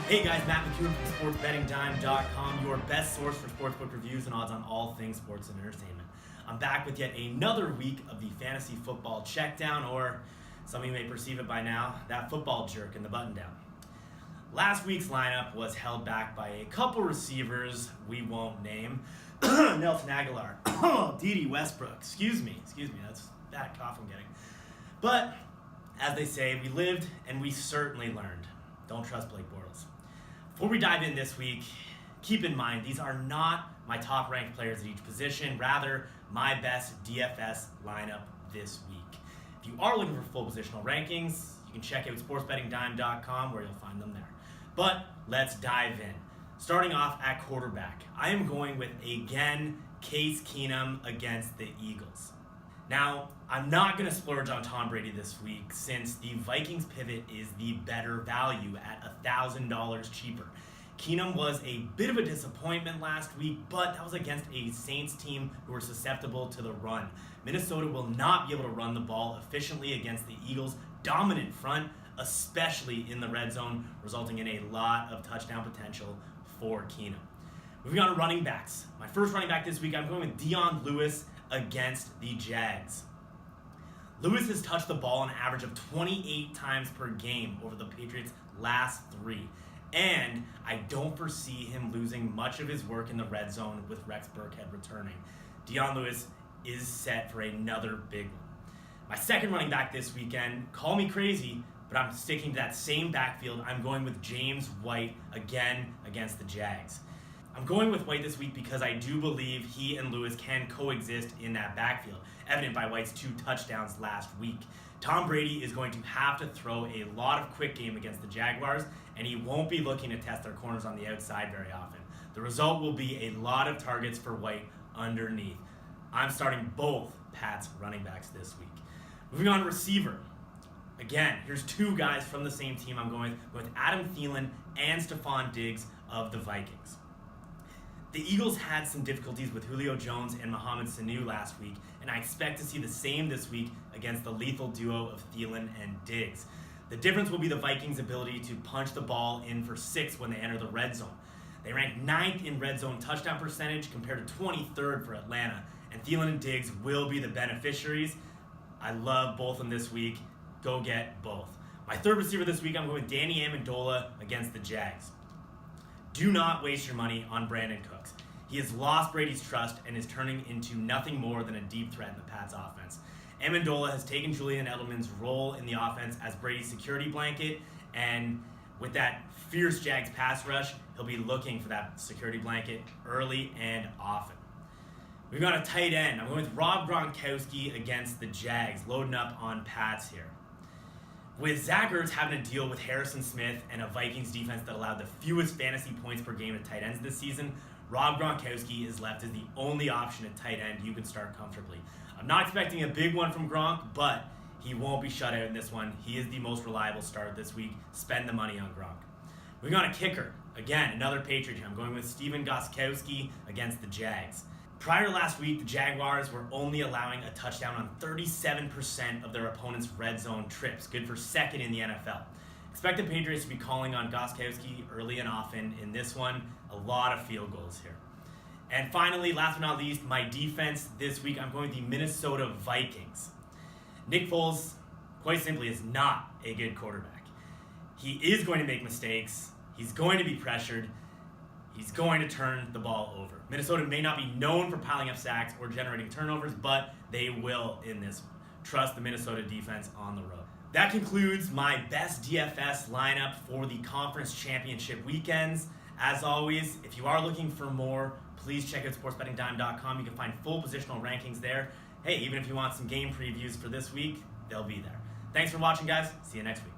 Hey guys, Matt McEwen from SportsBettingDime.com, your best source for sportsbook reviews and odds on all things sports and entertainment. I'm back with yet another week of the fantasy football checkdown, or some of you may perceive it by now, that football jerk in the button down. Last week's lineup was held back by a couple receivers we won't name. Nelson Aguilar, D.D. Westbrook, excuse me, that's that cough I'm getting. But, as they say, we lived and we certainly learned. Don't trust Blake Bortles. Before we dive in this week, keep in mind these are not my top ranked players at each position, rather my best DFS lineup this week. If you are looking for full positional rankings, you can check out sportsbettingdime.com where you'll find them there. But let's dive in. Starting off at quarterback, I am going with, again, Case Keenum against the Eagles. Now, I'm not going to splurge on Tom Brady this week since the Vikings pivot is the better value at $1,000 cheaper. Keenum was a bit of a disappointment last week, but that was against a Saints team who were susceptible to the run. Minnesota will not be able to run the ball efficiently against the Eagles' dominant front, especially in the red zone, resulting in a lot of touchdown potential for Keenum. Moving on to running backs. My first running back this week, I'm going with Dion against the Jags. Lewis has touched the ball an average of 28 times per game over the Patriots' last 3. And I don't foresee him losing much of his work in the red zone with Rex Burkhead returning. Dion Lewis is set for another big one. My second running back this weekend, call me crazy, but I'm sticking to that same backfield. I'm going with James White again against the Jags. I'm going with White this week because I do believe he and Lewis can coexist in that backfield, evident by White's 2 touchdowns last week. Tom Brady is going to have to throw a lot of quick game against the Jaguars, and he won't be looking to test their corners on the outside very often. The result will be a lot of targets for White underneath. I'm starting both Pats running backs this week. Moving on to receiver. Again, here's 2 guys from the same team I'm going with Adam Thielen and Stephon Diggs of the Vikings. The Eagles had some difficulties with Julio Jones and Mohamed Sanu last week, and I expect to see the same this week against the lethal duo of Thielen and Diggs. The difference will be the Vikings' ability to punch the ball in for 6 when they enter the red zone. They rank 9th in red zone touchdown percentage compared to 23rd for Atlanta, and Thielen and Diggs will be the beneficiaries. I love both of them this week. Go get both. My third receiver this week, I'm going with Danny Amendola against the Jags. Do not waste your money on Brandon Cooks. He has lost Brady's trust and is turning into nothing more than a deep threat in the Pats offense. Amendola has taken Julian Edelman's role in the offense as Brady's security blanket, and with that fierce Jags pass rush, he'll be looking for that security blanket early and often. We've got a tight end. I'm going with Rob Gronkowski against the Jags, loading up on Pats here. With Zach Ertz having to deal with Harrison Smith and a Vikings defense that allowed the fewest fantasy points per game to tight ends this season, Rob Gronkowski is left as the only option at tight end you can start comfortably. I'm not expecting a big one from Gronk, but he won't be shut out in this one. He is the most reliable start this week. Spend the money on Gronk. Moving on a kicker. Again, another Patriot here. I'm going with Gostkowski against the Jags. Prior to last week, the Jaguars were only allowing a touchdown on 37% of their opponent's red zone trips, good for 2nd in the NFL. Expect the Patriots to be calling on Gostkowski early and often in this one. A lot of field goals here. And finally, last but not least, my defense this week, I'm going with the Minnesota Vikings. Nick Foles, quite simply, is not a good quarterback. He is going to make mistakes. He's going to be pressured. He's going to turn the ball over. Minnesota may not be known for piling up sacks or generating turnovers, but they will in this one. Trust the Minnesota defense on the road. That concludes my best DFS lineup for the conference championship weekends. As always, if you are looking for more, please check out sportsbettingdime.com. You can find full positional rankings there. Hey, even if you want some game previews for this week, they'll be there. Thanks for watching, guys. See you next week.